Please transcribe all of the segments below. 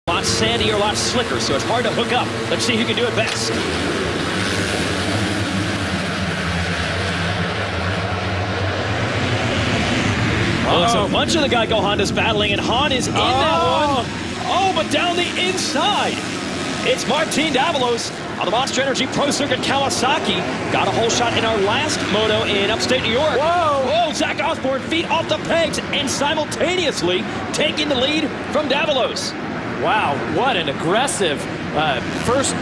A lot sandier, a lot slicker, so it's hard to hook up. Let's see who can do it best. So a bunch of the Geico Hondas battling, and Han is in that one. Oh, but down the inside. It's Martin Davalos on the Monster Energy Pro Circuit Kawasaki. Got a whole shot in our last moto in upstate New York. Whoa, Zach Osborne, feet off the pegs, and simultaneously taking the lead from Davalos. Wow, what an aggressive first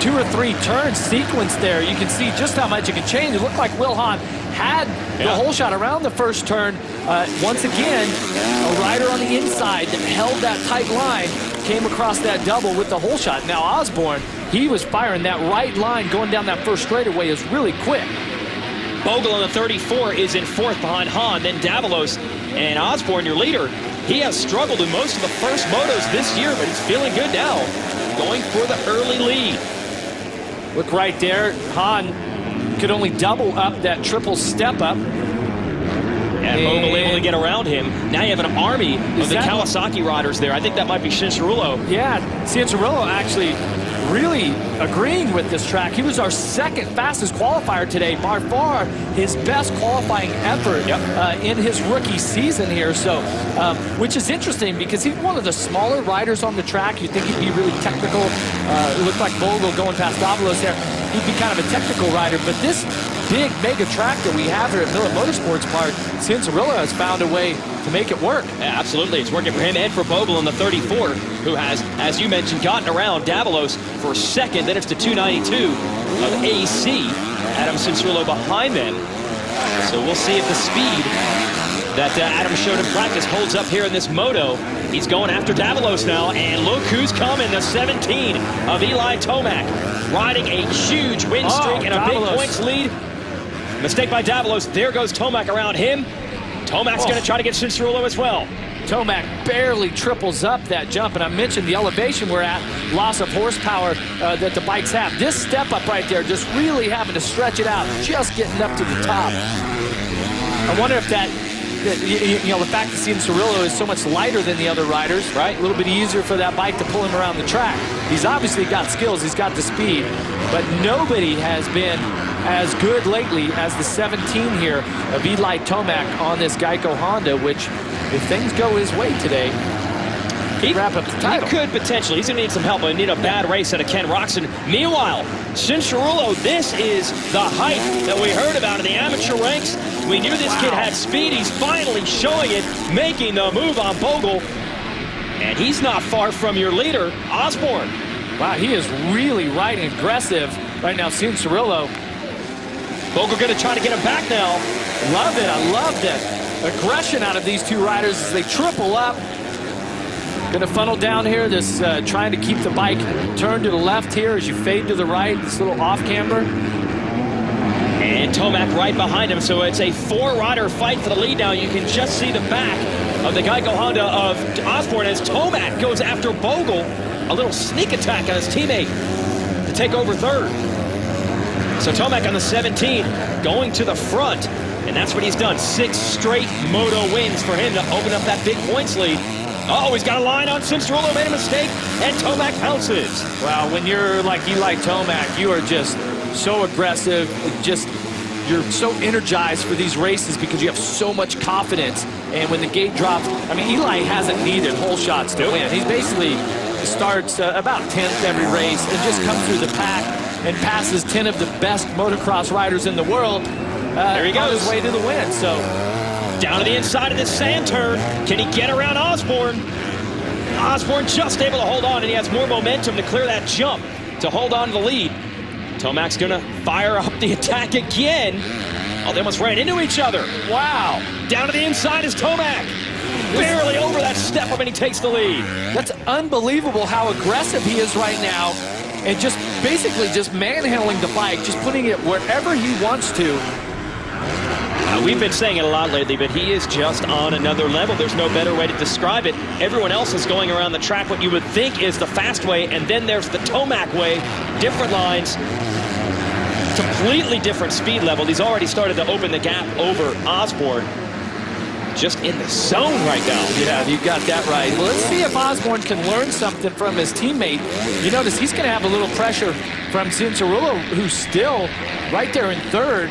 2 or 3 turn sequence there. You can see just how much it can change. It looked like Will Hahn had the whole shot around the first turn. Once again, a rider on the inside that held that tight line came across that double with the whole shot. Now Osborne, he was firing that right line going down that first straightaway is really quick. Bogle on the 34 is in 4th behind Hahn, then Davalos, and Osborne, your leader. He has struggled in most of the first motos this year, but he's feeling good now, going for the early lead. Look right there, Hahn could only double up that triple step up. And Bogle able to get around him. Now you have an army of the Kawasaki riders there. I think that might be Cianciarulo. Yeah, Cianciarulo actually really agreeing with this track. He was our second fastest qualifier today, by far his best qualifying effort in his rookie season here. So, which is interesting because he's one of the smaller riders on the track. You'd think he'd be really technical. It looked like Bogle going past Davalos there. He'd be kind of a technical rider, but this big mega track that we have here at Miller Motorsports Park, Cianciarulo has found a way to make it work. Yeah, absolutely. It's working for him and for Bogle in the 34, who has, as you mentioned, gotten around Davalos for second. Then it's to 292 of AC. Adam Cianciarulo behind them. So we'll see if the speed that Adam showed in practice holds up here in this moto. He's going after Davalos now, and look who's coming, the 17 of Eli Tomac, riding a huge win streak and a big points lead. Mistake by Davalos. There goes Tomac around him. Tomac's going to try to get Cianciarulo as well. Tomac barely triples up that jump, and I mentioned the elevation we're at, loss of horsepower that the bikes have. This step up right there, just really having to stretch it out, just getting up to the top. I wonder if that, you know, the fact that Cianciarulo is so much lighter than the other riders, right? A little bit easier for that bike to pull him around the track. He's obviously got skills, he's got the speed, but nobody has been as good lately as the 17 here of Eli Tomac on this Geico Honda, which, if things go his way today, he wrap up the title. He could potentially. He's going to need some help. He'll need a bad race out of Ken Roczen. Meanwhile, Cianciarulo, this is the hype that we heard about in the amateur ranks. We knew this kid had speed. He's finally showing it, making the move on Bogle. And he's not far from your leader, Osborne. Wow, he is really riding aggressive right now, Cianciarulo. Bogle going to try to get him back now. Love it. I love the aggression out of these two riders as they triple up. Going to funnel down here, this trying to keep the bike turned to the left here as you fade to the right, this little off camber. And Tomac right behind him, so it's a 4-rider fight for the lead now. You can just see the back of the Geico Honda of Osborne as Tomac goes after Bogle. A little sneak attack on his teammate to take over third. So Tomac on the 17 going to the front, and that's what he's done. 6 straight moto wins for him to open up that big points lead. Oh, he's got a line on Cianciarulo, made a mistake, and Tomac pounces. Wow, when you're like Eli Tomac, you are just so aggressive, you're so energized for these races because you have so much confidence. And when the gate drops, I mean, Eli hasn't needed whole shots to win. He basically starts about 10th every race and just comes through the pack and passes 10 of the best motocross riders in the world. There he goes. On his way to the win. So down to the inside of this sand turn. Can he get around Osborne? Osborne just able to hold on, and he has more momentum to clear that jump to hold on to the lead. Tomac's going to fire up the attack again. Oh, they almost ran into each other. Wow. Down to the inside is Tomac. Barely over that step up, and he takes the lead. That's unbelievable how aggressive he is right now, and just basically just manhandling the bike, just putting it wherever he wants to. We've been saying it a lot lately, but he is just on another level. There's no better way to describe it. Everyone else is going around the track what you would think is the fast way, and then there's the Tomac way. Different lines, completely different speed level. He's already started to open the gap over Osborne. just in the zone right now. Yeah, you got that right. Well, let's see if Osborne can learn something from his teammate. You notice he's going to have a little pressure from Cianciarulo, who's still right there in third.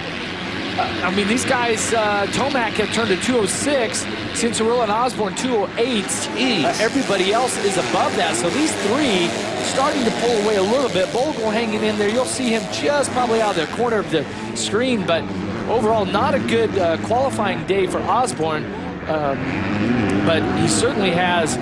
I mean, these guys, Tomac had turned to 206, Cianciarulo and Osborne 208. Everybody else is above that. So these three starting to pull away a little bit. Bogle hanging in there. You'll see him just probably out of the corner of the screen, but overall not a good qualifying day for Osborne. But he certainly has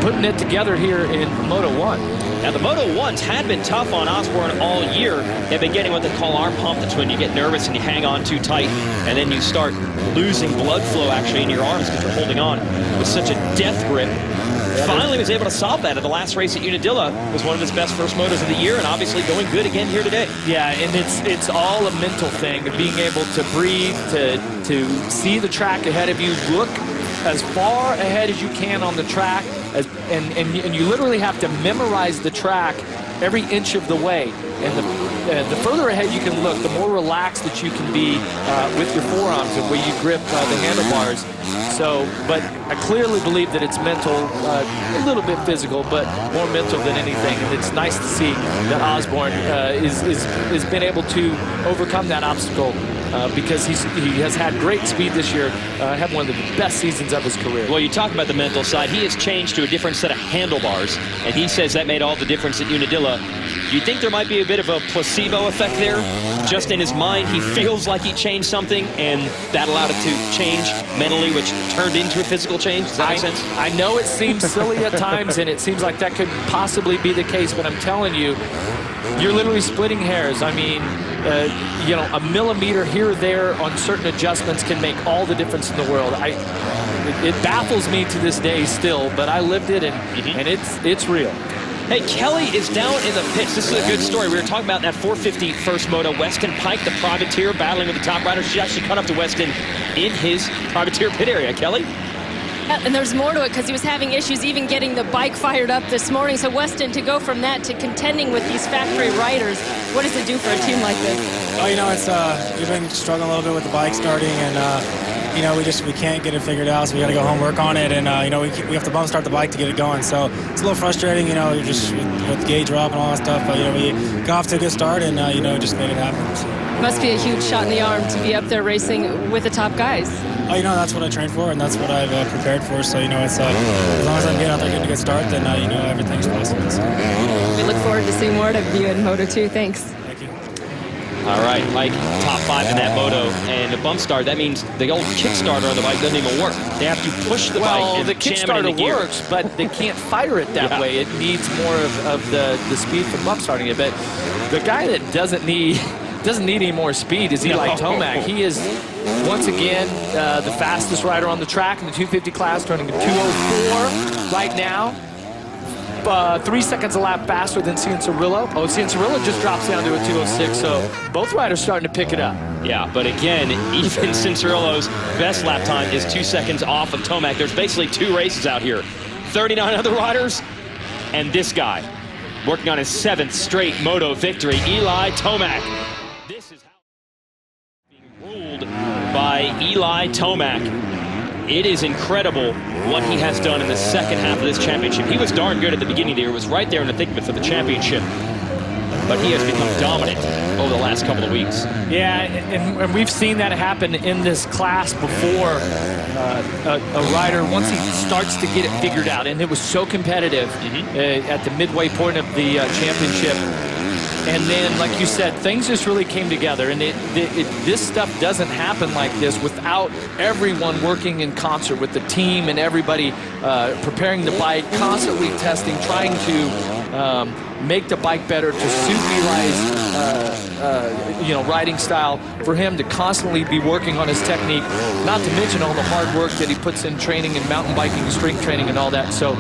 putting it together here in Moto 1. Now, the Moto 1s had been tough on Osborne all year. They've been getting what they call arm pump. That's when you get nervous and you hang on too tight, and then you start losing blood flow actually in your arms because you're holding on with such a death grip. Finally was able to solve that at the last race at Unadilla. It was one of his best first motos of the year, and obviously going good again here today. Yeah, and it's all a mental thing of being able to breathe, to see the track ahead of you, look as far ahead as you can on the track, and you literally have to memorize the track every inch of the way. And the further ahead you can look, the more relaxed that you can be with your forearms and where you grip the handlebars. So, but I clearly believe that it's mental, a little bit physical, but more mental than anything. And it's nice to see that Osborne is been able to overcome that obstacle. Because he has had great speed this year, had one of the best seasons of his career. Well, you talk about the mental side. He has changed to a different set of handlebars, and he says that made all the difference at Unadilla. Do you think there might be a bit of a placebo effect there? Just in his mind, he feels like he changed something, and that allowed it to change mentally, which turned into a physical change? Does that make sense? I know it seems silly at times, and it seems like that could possibly be the case, but I'm telling you, you're literally splitting hairs. I mean, you know, a millimeter here or there on certain adjustments can make all the difference in the world. It baffles me to this day still, but I lived it, and it's real. Hey, Kelly is down in the pits. This is a good story. We were talking about that 450 first moto. Weston Pike, the privateer, battling with the top rider. She actually caught up to Weston in his privateer pit area. Kelly? And there's more to it because he was having issues even getting the bike fired up this morning. So Weston, to go from that to contending with these factory riders, what does it do for a team like this? Oh, you know, it's we've been struggling a little bit with the bike starting, and you know, we can't get it figured out, so we got to go home, work on it, and you know, we have to bump start the bike to get it going. So it's a little frustrating, you know, you're just with the gauge drop and all that stuff. But you know, we got off to a good start, and you know, just made it happen. So. It must be a huge shot in the arm to be up there racing with the top guys. Oh, you know, that's what I trained for, and that's what I've prepared for. So you know, it's as long as I'm getting out there getting a good start, then you know, everything's possible. So. We look forward to seeing more of you in Moto 2. Thanks. Thank you. All right, Mike, top 5 in that moto, and a bump start. That means the old Kickstarter on the bike doesn't even work. They have to push the bike and the jam it in the Kickstarter gear. works, but they can't fire it that way. It needs more of the speed from bump starting it. But the guy that doesn't need any more speed is Eli Tomac. He is, once again, the fastest rider on the track in the 250 class, turning to 204 right now. 3 seconds a lap faster than Cianciarulo. Oh, Cianciarulo just drops down to a 206, so both riders starting to pick it up. Yeah, but again, even Cianciarulo's best lap time is 2 seconds off of Tomac. There's basically 2 races out here. 39 other riders, and this guy working on his 7th straight moto victory, Eli Tomac. This is how being ruled by Eli Tomac. It is incredible what he has done in the second half of this championship. He was darn good at the beginning of the year, was right there in the thick of it for the championship. But he has become dominant over the last couple of weeks. Yeah, and we've seen that happen in this class before. A rider, once he starts to get it figured out, and it was so competitive at the midway point of the championship. And then, like you said, things just really came together. And this stuff doesn't happen like this without everyone working in concert with the team and everybody preparing the bike, constantly testing, trying to make the bike better to suit Eli's riding style, for him to constantly be working on his technique, not to mention all the hard work that he puts in training and mountain biking, strength training and all that. So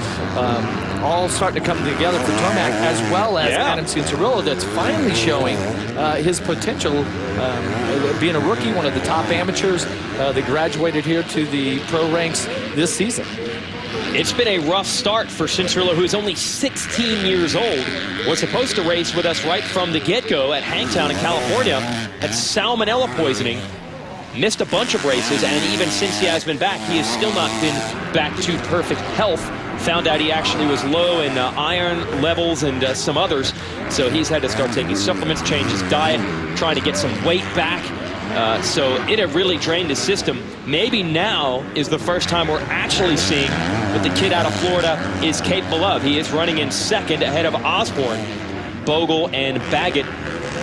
all starting to come together for Tomac, as well as Adam Cianciarulo, that's finally showing his potential, being a rookie, one of the top amateurs that graduated here to the pro ranks this season. It's been a rough start for Cianciarulo, who is only 16 years old. Was supposed to race with us right from the get-go at Hangtown in California. Had salmonella poisoning. missed a bunch of races, and even since he has been back, he has still not been back to perfect health. Found out he actually was low in iron levels and some others, so he's had to start taking supplements, change his diet, trying to get some weight back. So it had really drained his system. Maybe now is the first time we're actually seeing what the kid out of Florida is capable of. He is running in second ahead of Osborne. Bogle and Baggett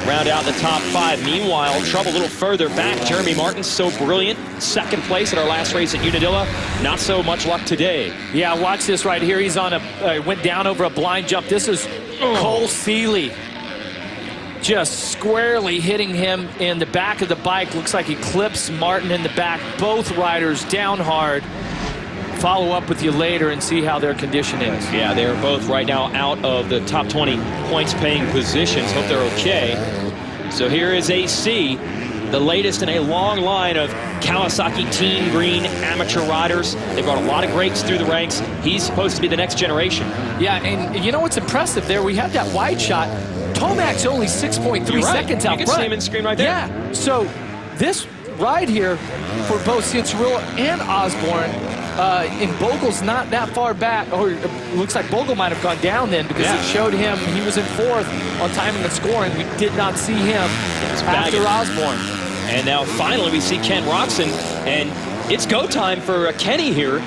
round out the top 5. Meanwhile, trouble a little further back. Jeremy Martin, so brilliant. Second place at our last race at Unadilla. Not so much luck today. Yeah, watch this right here. He's on a, went down over a blind jump. This is Cole Seeley. Just squarely hitting him in the back of the bike. Looks like he clips Martin in the back. Both riders down hard. Follow up with you later and see how their condition is. Yeah, they're both right now out of the top 20 points paying positions. Hope they're okay. So here is AC, the latest in a long line of Kawasaki Team Green amateur riders. They brought a lot of greats through the ranks. He's supposed to be the next generation. Yeah, and you know what's impressive there? We had that wide shot. Tomac's only 6.3 seconds out front. You can see him in the screen right there. Yeah, so this ride here for both Cianciarulo and Osborne, and Bogle's not that far back, or it looks like Bogle might have gone down then because it showed him he was in 4th on timing and scoring. We did not see him after Osborne. And now finally we see Ken Roczen, and it's go time for Kenny here,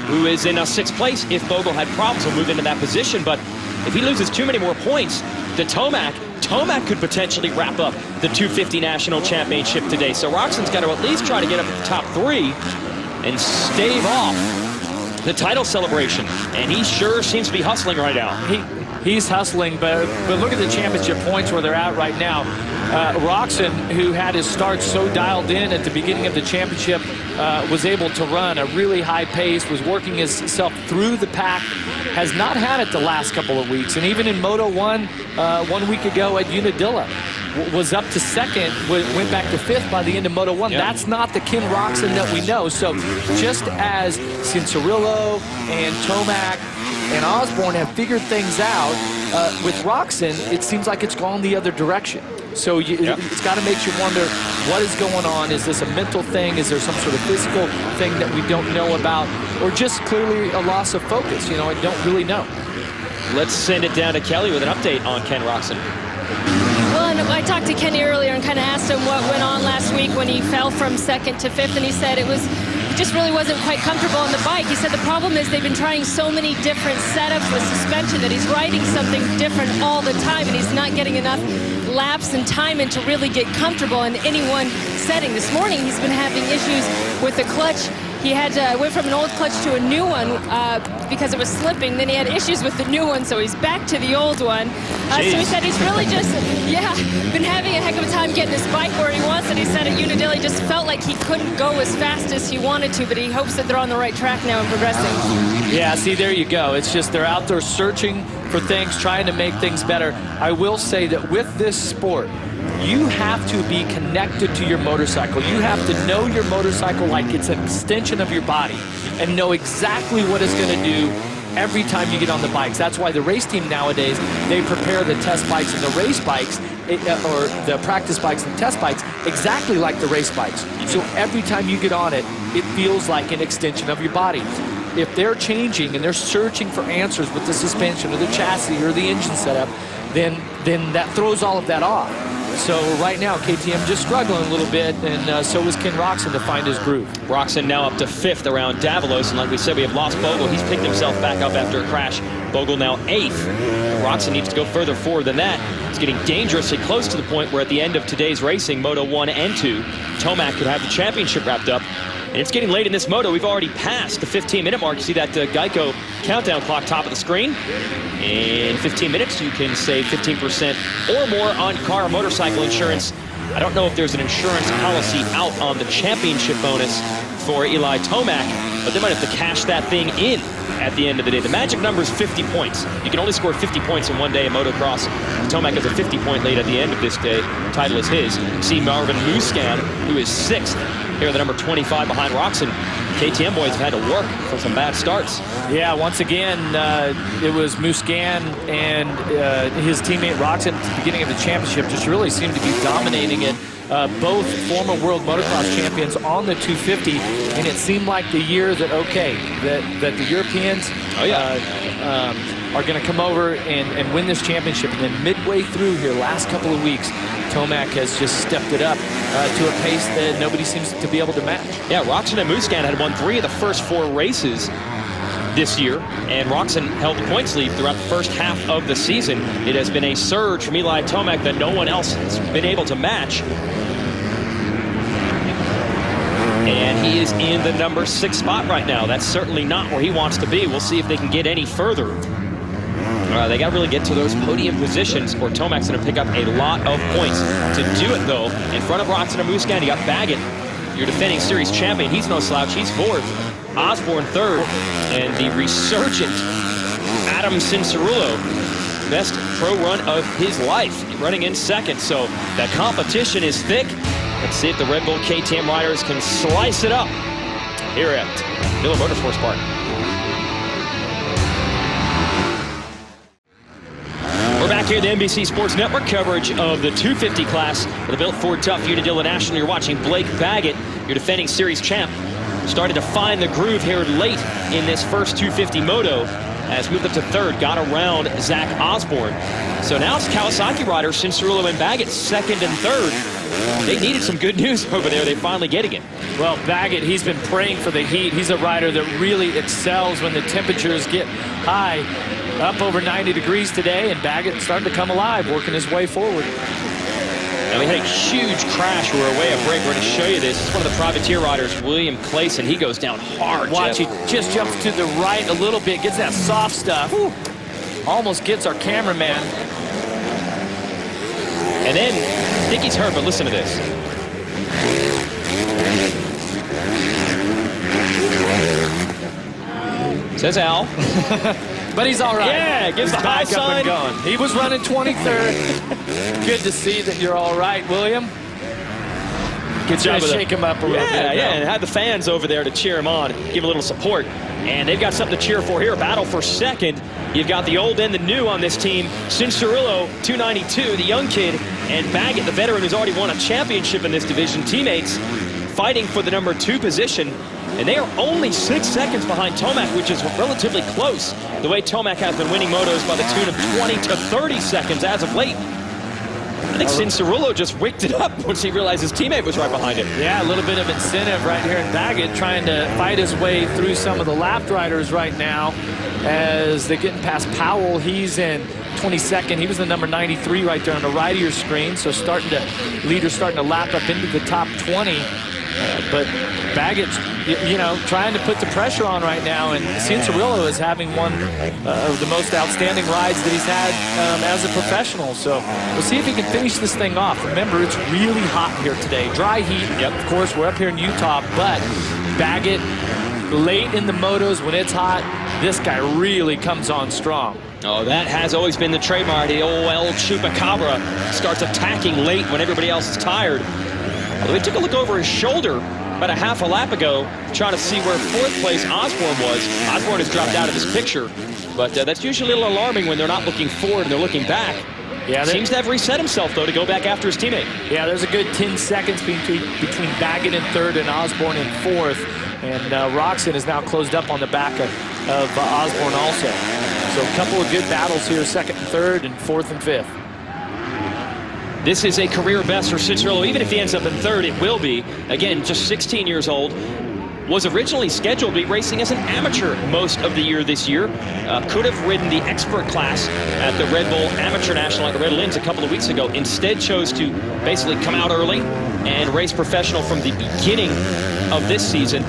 who is in 6th place. If Bogle had problems, he'll move into that position, but if he loses too many more points to Tomac could potentially wrap up the 250 National Championship today. So Roczen's got to at least try to get up to the top 3 and stave off the title celebration. And he sure seems to be hustling right now. He's hustling, but look at the championship points where they're at right now. Roczen, who had his start so dialed in at the beginning of the championship, was able to run a really high pace, was working himself through the pack, has not had it the last couple of weeks. And even in Moto 1, 1 week ago at Unadilla, was up to 2nd, went back to 5th by the end of Moto 1. Yep. That's not the Ken Roczen that we know. So just as Cianciarulo and Tomac and Osborne have figured things out, with Roczen, it seems like it's gone the other direction. So it's got to make you wonder, what is going on? Is this a mental thing? Is there some sort of physical thing that we don't know about? Or just clearly a loss of focus? You know, I don't really know. Let's send it down to Kelly with an update on Ken Roczen. Well, and I talked to Kenny earlier and kind of asked him what went on last week when he fell from 2nd to 5th, and he said he just really wasn't quite comfortable on the bike. He said the problem is they've been trying so many different setups with suspension that he's riding something different all the time, and he's not getting enough laps and time in to really get comfortable in any one setting. This morning he's been having issues with the clutch. He had went from an old clutch to a new one because it was slipping. Then he had issues with the new one, so he's back to the old one. So he said he's really just, been having a heck of a time getting his bike where he wants it. He said at Unadilla he just felt like he couldn't go as fast as he wanted to, but he hopes that they're on the right track now and progressing. Yeah, see, there you go. It's just they're out there searching for things, trying to make things better. I will say that with this sport, you have to be connected to your motorcycle. You have to know your motorcycle like it's an extension of your body and know exactly what it's going to do every time you get on the bikes. That's why the race team nowadays, they prepare the test bikes and the race bikes, or the practice bikes and test bikes, exactly like the race bikes. So every time you get on it, it feels like an extension of your body. If they're changing and they're searching for answers with the suspension or the chassis or the engine setup, then that throws all of that off. So right now, KTM just struggling a little bit, and so is Ken Roczen to find his groove. Roczen now up to 5th around Davalos, and like we said, we have lost Bogle. He's picked himself back up after a crash. Bogle now 8th. Roczen needs to go further forward than that. It's getting dangerously close to the point where at the end of today's racing, Moto 1 and 2, Tomac could have the championship wrapped up. And it's getting late in this moto. We've already passed the 15-minute mark. You see that Geico countdown clock top of the screen. In 15 minutes, you can save 15% or more on car or motorcycle insurance. I don't know if there's an insurance policy out on the championship bonus for Eli Tomac, but they might have to cash that thing in at the end of the day. The magic number is 50 points. You can only score 50 points in one day in motocross. Tomac has a 50-point lead at the end of this day. The title is his. See Marvin Musquin, who is 6th. Here, the number 25 behind Roczen. KTM boys have had to work for some bad starts. Yeah, once again, it was Musquin and his teammate Roczen at the beginning of the championship just really seemed to be dominating it. both former world motocross champions on the 250, and it seemed like the year that, okay, that the Europeans are going to come over and win this championship. And then midway through here, last couple of weeks, Tomac has just stepped it up to a pace that nobody seems to be able to match. Yeah, Roczen and Musquin had won 3 of the first 4 races this year, and Roczen held the points lead throughout the first half of the season. It has been a surge from Eli Tomac that no one else has been able to match. And he is in the number 6 spot right now. That's certainly not where he wants to be. We'll see if they can get any further. They got to really get to those podium positions, or Tomac's going to pick up a lot of points. To do it, though, in front of Roczen and Musquin, you got Baggett, your defending series champion. He's no slouch. He's 4th. Osborne 3rd. And the resurgent Adam Cianciarulo, best pro run of his life, running in 2nd. So that competition is thick. Let's see if the Red Bull KTM riders can slice it up here at Miller Motorsports Park. We're back here at the NBC Sports Network, coverage of the 250 class for the Built Ford Tough Unadilla National. You're watching Blake Baggett, your defending series champ, started to find the groove here late in this first 250 moto, has moved up to 3rd, got around Zach Osborne. So now it's Kawasaki riders Cianciarulo and Baggett 2nd and 3rd. They needed some good news over there. They're finally getting it. Well, Baggett, he's been praying for the heat. He's a rider that really excels when the temperatures get high. Up over 90 degrees today, and Baggett starting to come alive, working his way forward. And we had a huge crash. We're away a break. We're going to show you this. It's one of the privateer riders, William Clayson. He goes down hard. Watch, he just jumps to the right a little bit, gets that soft stuff. Whew. Almost gets our cameraman. And then, I think he's hurt, but listen to this. Says Al. But he's all right. Yeah, gives he's the high back up sign. and going. He was running 23rd. Good to see that you're all right, William. Good job. Shake him up a little bit. Yeah, and had the fans over there to cheer him on, give a little support. And they've got something to cheer for here. Battle for 2nd. You've got the old and the new on this team. Cianciarulo, 292, the young kid, and Baggett, the veteran who's already won a championship in this division. Teammates fighting for the number 2 position. And they are only 6 seconds behind Tomac, which is relatively close. The way Tomac has been winning motos by the tune of 20 to 30 seconds as of late. I think Cianciarulo just wicked it up once he realized his teammate was right behind him. Yeah, a little bit of incentive right here in Baggett, trying to fight his way through some of the lapped riders right now as they're getting past Powell. He's in 22nd. He was the number 93 right there on the right of your screen. So leaders starting to lap up into the top 20. But Baggett's, trying to put the pressure on right now, and Cianciarulo is having one of the most outstanding rides that he's had as a professional. So we'll see if he can finish this thing off. Remember, it's really hot here today. Dry heat. Yep. Of course, we're up here in Utah, but Baggett, late in the motos when it's hot, this guy really comes on strong. Oh, that has always been the trademark. The old El Chupacabra starts attacking late when everybody else is tired. Although we took a look over his shoulder about a half a lap ago, trying to see where 4th place Osborne was. Osborne has dropped out of this picture, but that's usually a little alarming when they're not looking forward and they're looking back. Yeah, seems to have reset himself, though, to go back after his teammate. Yeah, there's a good 10 seconds between Baggett in 3rd and Osborne in 4th. And Roczen is now closed up on the back of Osborne also. So a couple of good battles here, 2nd and 3rd and 4th and 5th. This is a career best for Cianciarulo. Even if he ends up in 3rd, it will be. Again, just 16 years old. Was originally scheduled to be racing as an amateur most of the year this year. Could have ridden the expert class at the Red Bull Amateur National at the Red Linz a couple of weeks ago. Instead chose to basically come out early and race professional from the beginning of this season,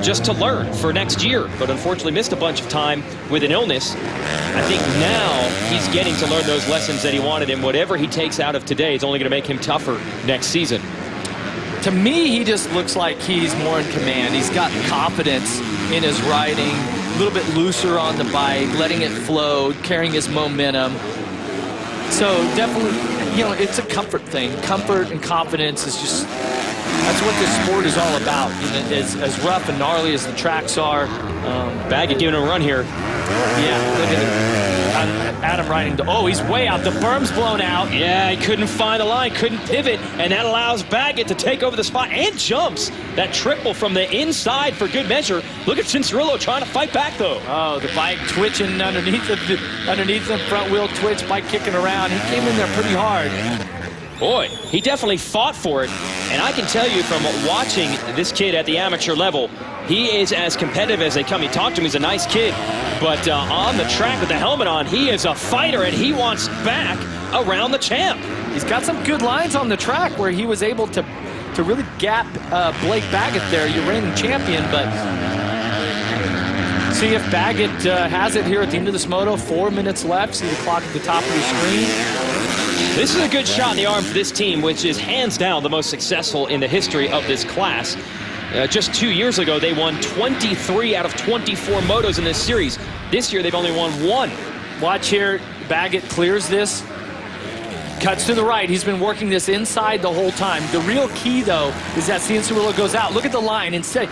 just to learn for next year, but unfortunately missed a bunch of time with an illness. I think now he's getting to learn those lessons that he wanted, and whatever he takes out of today is only going to make him tougher next season. To me, he just looks like he's more in command. He's got confidence in his riding, a little bit looser on the bike, letting it flow, carrying his momentum. So definitely, it's a comfort thing. Comfort and confidence is just, that's what this sport is all about. As rough and gnarly as the tracks are. Baggett giving him a run here. Yeah, look at it. Adam riding he's way out. The berm's blown out. Yeah, he couldn't find the line, couldn't pivot, and that allows Baggett to take over the spot and jumps that triple from the inside for good measure. Look at Cianciarulo trying to fight back, though. Oh, the bike twitching underneath the front wheel twitch, bike kicking around. He came in there pretty hard. Boy, he definitely fought for it, and I can tell you from watching this kid at the amateur level, he is as competitive as they come. He talked to him, he's a nice kid, but on the track with the helmet on, he is a fighter, and he wants back around the champ. He's got some good lines on the track where he was able to really gap Blake Baggett there, your reigning champion, but see if Baggett has it here at the end of this moto. 4 minutes left. See the clock at the top of the screen. This is a good shot in the arm for this team, which is hands down the most successful in the history of this class. Just 2 years ago, they won 23 out of 24 motos in this series. This year, they've only won 1. Watch here. Baggett clears this. Cuts to the right. He's been working this inside the whole time. The real key, though, is that Cianciarulo goes out. Look at the line. Instead,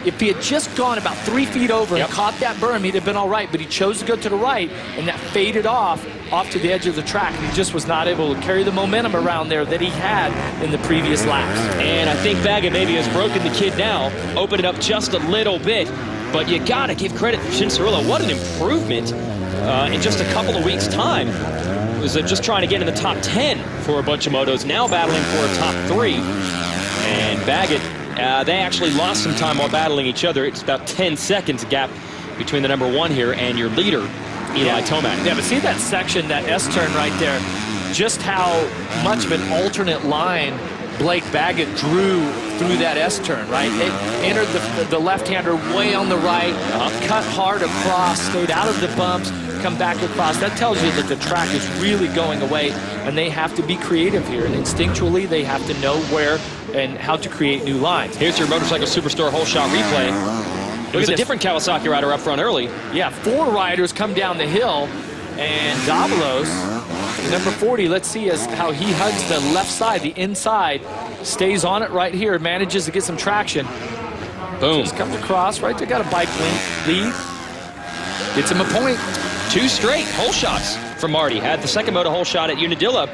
if he had just gone about 3 feet over and caught that berm, he'd have been all right. But he chose to go to the right, and that faded off to the edge of the track. And he just was not able to carry the momentum around there that he had in the previous laps. And I think Baggett maybe has broken the kid now, opened it up just a little bit. But you got to give credit to Cianciarulo. What an improvement in just a couple of weeks' time. It was just trying to get in the top 10 for a bunch of motos, now battling for a top 3. And Baggett, they actually lost some time while battling each other. It's about 10 seconds gap between the #1 here and your leader, Eli Tomac. Yeah, but see that section, that S-turn right there, just how much of an alternate line Blake Baggett drew through that S-turn, right? It entered the left-hander way on the right, cut hard across, stayed out of the bumps, come back across. That tells you that the track is really going away, and they have to be creative here. And instinctually, they have to know where and how to create new lines. Here's your Motorcycle Superstore whole shot replay. It was a different Kawasaki rider up front early. Yeah, 4 riders come down the hill, and Davalos, number 40, let's see how he hugs the left side, the inside, stays on it right here, manages to get some traction. Boom. Just comes across, right there, got a bike lead. Gets him a point. 2 straight hole shots from Marty. Had the second moto hole shot at Unadilla.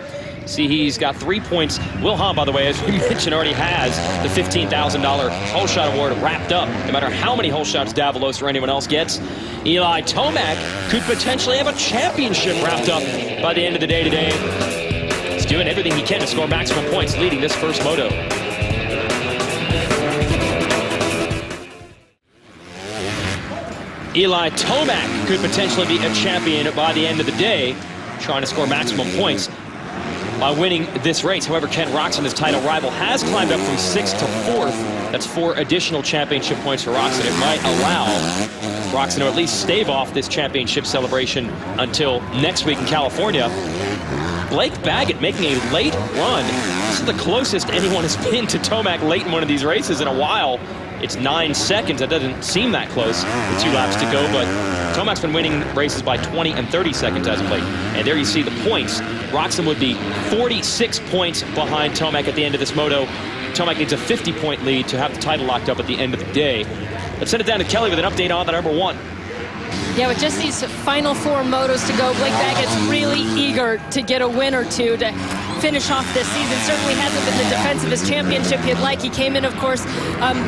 See, he's got 3 points. Will Hahn, by the way, as we mentioned, already has the $15,000 hole shot award wrapped up. No matter how many hole shots Davalos or anyone else gets, Eli Tomac could potentially have a championship wrapped up by the end of the day today. He's doing everything he can to score maximum points, leading this first moto. Eli Tomac could potentially be a champion by the end of the day, trying to score maximum points by winning this race. However, Ken Roczen, his title rival, has climbed up from 6th to 4th. That's 4 additional championship points for Roczen. It might allow Roczen to at least stave off this championship celebration until next week in California. Blake Baggett making a late run. This is the closest anyone has been to Tomac late in one of these races in a while. It's 9 seconds. That doesn't seem that close with 2 laps to go, but Tomac's been winning races by 20 and 30 seconds as of late. And there you see the points. Roczen would be 46 points behind Tomac at the end of this moto. Tomac needs a 50-point lead to have the title locked up at the end of the day. Let's send it down to Kelly with an update on the #1. Yeah, with just these final 4 motos to go, Blake Baggett's really eager to get a win or two to finish off this season. Certainly hasn't been the defense of his championship he'd like. He came in, of course,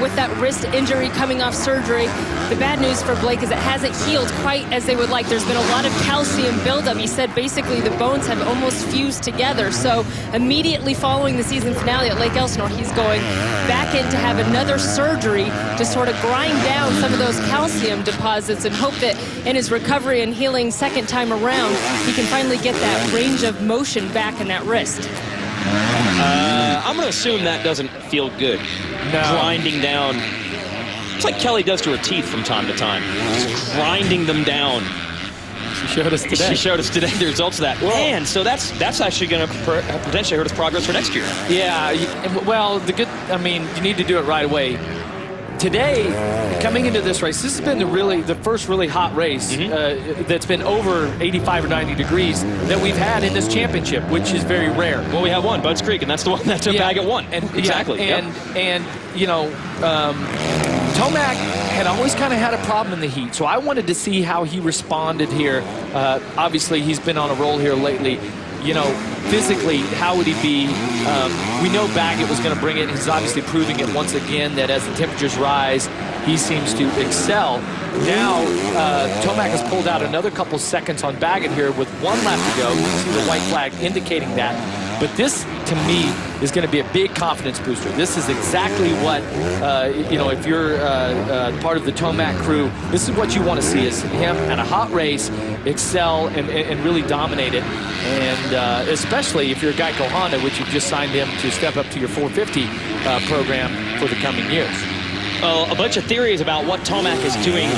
with that wrist injury coming off surgery. The bad news for Blake is it hasn't healed quite as they would like. There's been a lot of calcium buildup. He said basically the bones have almost fused together. So immediately following the season finale at Lake Elsinore, he's going back in to have another surgery to sort of grind down some of those calcium deposits and hope that in his recovery and healing second time around, he can finally get that range of motion back in that wrist. I'm going to assume that doesn't feel good. No. Grinding down. It's like Kelly does to her teeth from time to time. Just grinding them down. She showed us today. She showed us today the results of that. Man, so that's actually going to potentially hurt his progress for next year. Yeah, well, you need to do it right away. Today, coming into this race, this has been the first really hot race that's been over 85 or 90 degrees that we've had in this championship, which is very rare. Well, we have one, Budds Creek, and that's the one that Baggett won. And, exactly. Yeah, and you know, Tomac had always kind of had a problem in the heat, so I wanted to see how he responded here. Obviously, he's been on a roll here lately. You know, physically, how would he be? We know Baggett was going to bring it. He's obviously proving it once again that as the temperatures rise, he seems to excel. Now, Tomac has pulled out another couple seconds on Baggett here with 1 lap to go. You can see the white flag indicating that. But this, to me, is going to be a big confidence booster. This is exactly what, you know, if you're part of the Tomac crew, this is what you want to see, is him at a hot race excel and really dominate it. And especially if you're a Geico Honda, which you've just signed him to step up to your 450 program for the coming years. Well, a bunch of theories about what Tomac is doing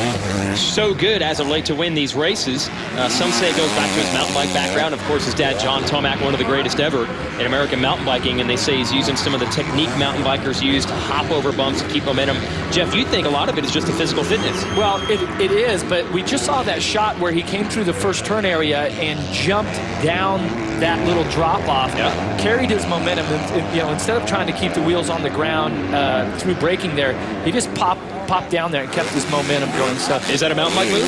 so good as of late to win these races. Some say it goes back to his mountain bike background. Of course, his dad, John Tomac, one of the greatest ever in American mountain biking, and they say he's using some of the technique mountain bikers use to hop over bumps and keep momentum. Jeff, you think a lot of it is just the physical fitness? Well, it is, but we just saw that shot where he came through the first turn area and jumped down that little drop-off, carried his momentum, and, you know, instead of trying to keep the wheels on the ground through braking there, he just popped down there and kept his momentum going. So is that a mountain bike move?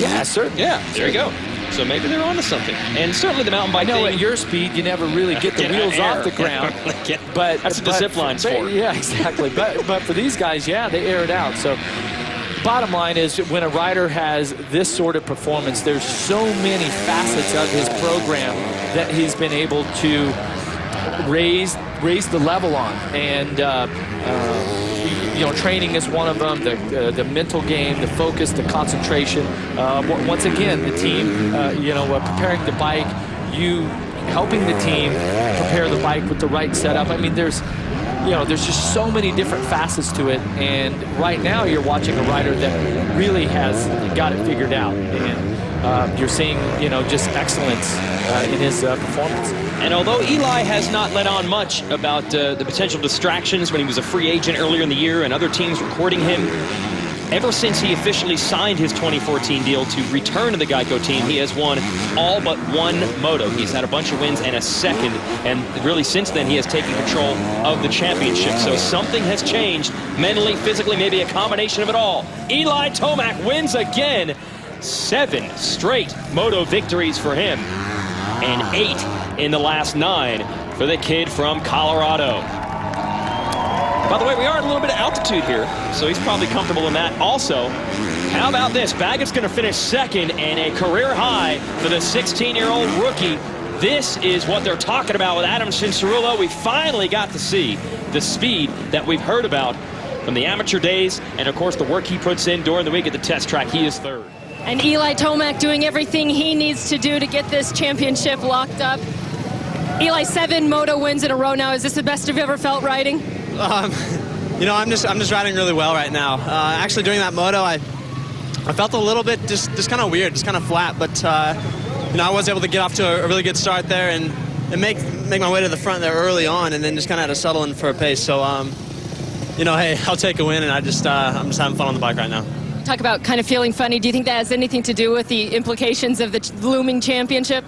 Yeah, certainly. Yeah, there you go. So maybe they're onto something. And certainly the mountain bike thing. at your speed, you never really get the wheels off the ground. But that's what the zip line's for. Yeah, exactly. but for these guys, yeah, they air it out. So bottom line is, when a rider has this sort of performance, there's so many facets of his program that he's been able to raise the level on. And you know, training is one of them, the mental game, the focus, the concentration. Once again, the team, you know, preparing the bike, you helping the team prepare the bike with the right setup. I mean, there's just so many different facets to it. And right now you're watching a rider that really has got it figured out. And you're seeing, you know, just excellence in his performance. And although Eli has not let on much about the potential distractions when he was a free agent earlier in the year and other teams recording him, ever since he officially signed his 2014 deal to return to the Geico team, he has won all but 1 moto. He's had a bunch of wins and a second, and really since then he has taken control of the championship. So something has changed mentally, physically, maybe a combination of it all. Eli Tomac wins again. 7 straight moto victories for him, and 8 in the last 9 for the kid from Colorado. By the way, we are at a little bit of altitude here, so he's probably comfortable in that also. How about this? Baggett's going to finish second, and a career high for the 16-year-old rookie. This is what they're talking about with Adam Cianciarulo. We finally got to see the speed that we've heard about from the amateur days, and of course the work he puts in during the week at the test track. He is third. And Eli Tomac doing everything he needs to do to get this championship locked up. Eli, 7 moto wins in a row now. Is this the best you've ever felt riding? You know, I'm just riding really well right now. Actually, during that moto, I felt a little bit just kind of weird, just kind of flat. But you know, I was able to get off to a really good start there and make my way to the front there early on, and then just kind of had to settle in for a pace. So you know, hey, I'll take a win, and I'm just having fun on the bike right now. Talk about kind of feeling funny. Do you think that has anything to do with the implications of the looming championship?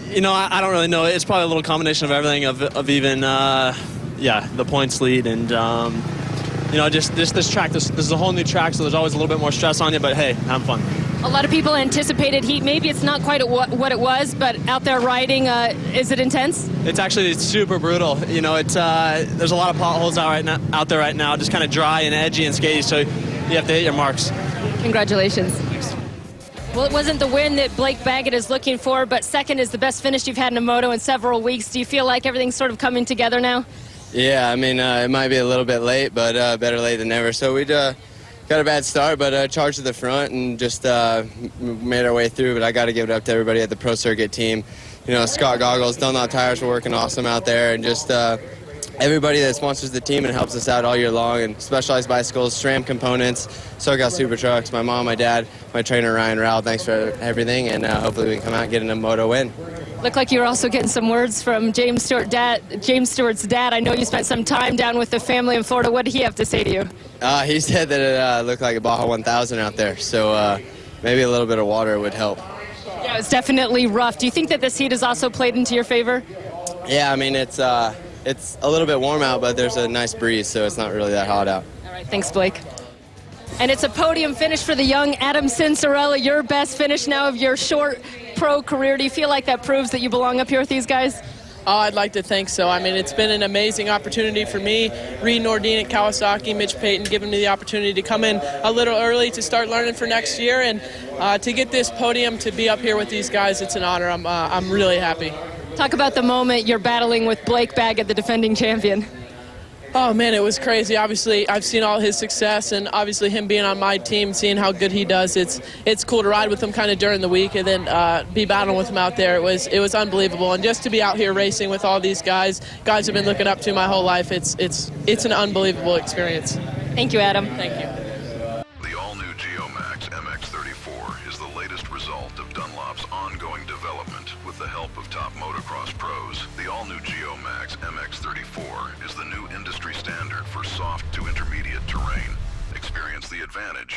You know, I don't really know. It's probably a little combination of everything, of even, yeah, the points lead, and, you know, just this track. This is a whole new track, so there's always a little bit more stress on you, but hey, have fun. A lot of people anticipated heat. Maybe it's not quite what it was, but out there riding, is it intense? It's super brutal. You know, there's a lot of potholes out there right now, just kind of dry and edgy and skaty, so you have to hit your marks. Congratulations. Well, it wasn't the win that Blake Baggett is looking for, but second is the best finish you've had in a moto in several weeks. Do you feel like everything's sort of coming together now? Yeah, I mean, it might be a little bit late, but better late than never. So we got a bad start, but charged to the front and just made our way through. But I got to give it up to everybody at the Pro Circuit team. You know, Scott Goggles, Dunlop Tires were working awesome out there, and just everybody that sponsors the team and helps us out all year long, and Specialized Bicycles, SRAM Components, SoCal Super Trucks, my mom, my dad, my trainer Ryan Rowell. Thanks for everything, and hopefully we can come out and get in a moto win. Looked like you were also getting some words from James Stewart's dad. I know you spent some time down with the family in Florida. What did he have to say to you? He said that it looked like a Baja 1000 out there, so maybe a little bit of water would help. Yeah, it's definitely rough. Do you think that this heat has also played into your favor? Yeah, I mean, it's a little bit warm out, but there's a nice breeze, so it's not really that hot out. All right, thanks, Blake. And it's a podium finish for the young Adam Cianciarulo, your best finish now of your short pro career. Do you feel like that proves that you belong up here with these guys? Oh, I'd like to think so. I mean, it's been an amazing opportunity for me. Reed Nordine at Kawasaki, Mitch Payton giving me the opportunity to come in a little early to start learning for next year, and to get this podium to be up here with these guys, it's an honor. I'm really happy. Talk about the moment you're battling with Blake Baggett, the defending champion. Oh, man, it was crazy. Obviously, I've seen all his success, and obviously him being on my team, seeing how good he does, it's cool to ride with him kind of during the week and then be battling with him out there. It was unbelievable. And just to be out here racing with all these guys I've been looking up to my whole life, it's an unbelievable experience. Thank you, Adam. Thank you. The all-new Geomax MX34 is the latest result of Dunlop's ongoing development with the help of top motocross pros. The all-new Geomax MX34 is the new industry standard for soft to intermediate terrain. Experience the advantage